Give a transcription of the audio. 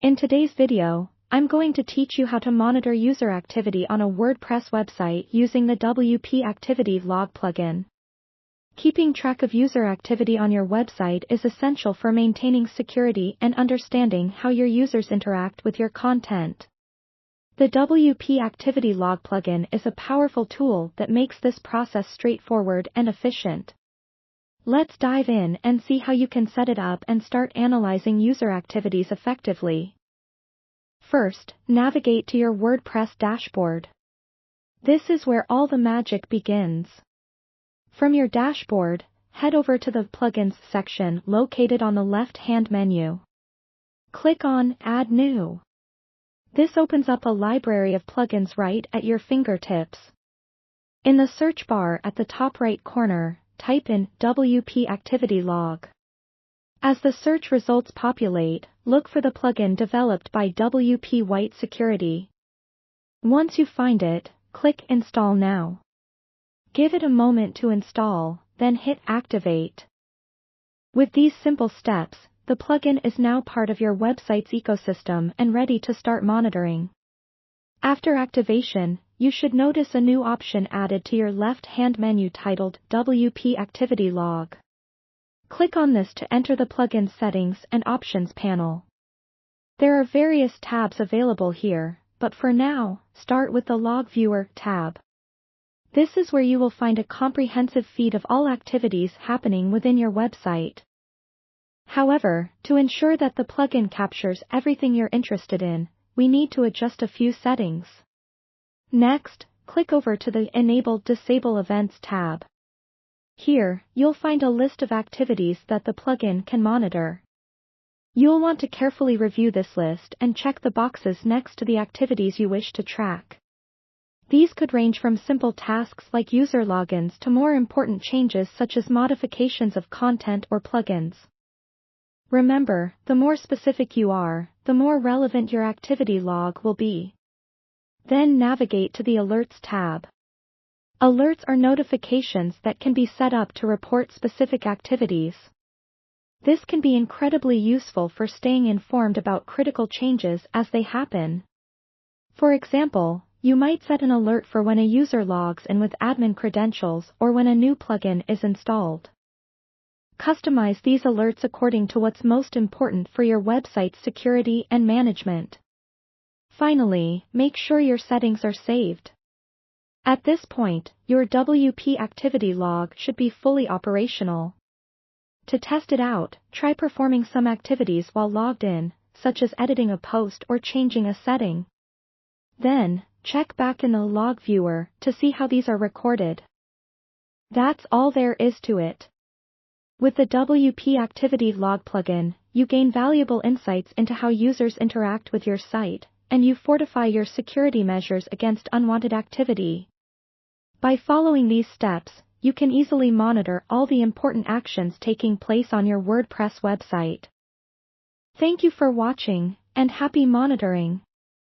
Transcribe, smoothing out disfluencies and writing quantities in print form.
In today's video, I'm going to teach you how to monitor user activity on a WordPress website using the WP Activity Log plugin. Keeping track of user activity on your website is essential for maintaining security and understanding how your users interact with your content. The WP Activity Log plugin is a powerful tool that makes this process straightforward and efficient. Let's dive in and see how you can set it up and start analyzing user activities effectively. First, navigate to your WordPress dashboard. This is where all the magic begins. From your dashboard, head over to the Plugins section located on the left-hand menu. Click on Add New. This opens up a library of plugins right at your fingertips. In the search bar at the top right corner, type in WP Activity Log. As the search results populate, look for the plugin developed by WP White Security. Once you find it, click Install Now. Give it a moment to install, then hit Activate. With these simple steps, the plugin is now part of your website's ecosystem and ready to start monitoring. After activation, you should notice a new option added to your left-hand menu titled WP Activity Log. Click on this to enter the plugin settings and options panel. There are various tabs available here, but for now, start with the Log Viewer tab. This is where you will find a comprehensive feed of all activities happening within your website. However, to ensure that the plugin captures everything you're interested in, we need to adjust a few settings. Next, click over to the Enable/Disable Events tab. Here, you'll find a list of activities that the plugin can monitor. You'll want to carefully review this list and check the boxes next to the activities you wish to track. These could range from simple tasks like user logins to more important changes such as modifications of content or plugins. Remember, the more specific you are, the more relevant your activity log will be. Then navigate to the Alerts tab. Alerts are notifications that can be set up to report specific activities. This can be incredibly useful for staying informed about critical changes as they happen. For example, you might set an alert for when a user logs in with admin credentials or when a new plugin is installed. Customize these alerts according to what's most important for your website's security and management. Finally, make sure your settings are saved. At this point, your WP Activity Log should be fully operational. To test it out, try performing some activities while logged in, such as editing a post or changing a setting. Then, check back in the Log Viewer to see how these are recorded. That's all there is to it. With the WP Activity Log plugin, you gain valuable insights into how users interact with your site, and you fortify your security measures against unwanted activity. By following these steps, you can easily monitor all the important actions taking place on your WordPress website. Thank you for watching, and happy monitoring!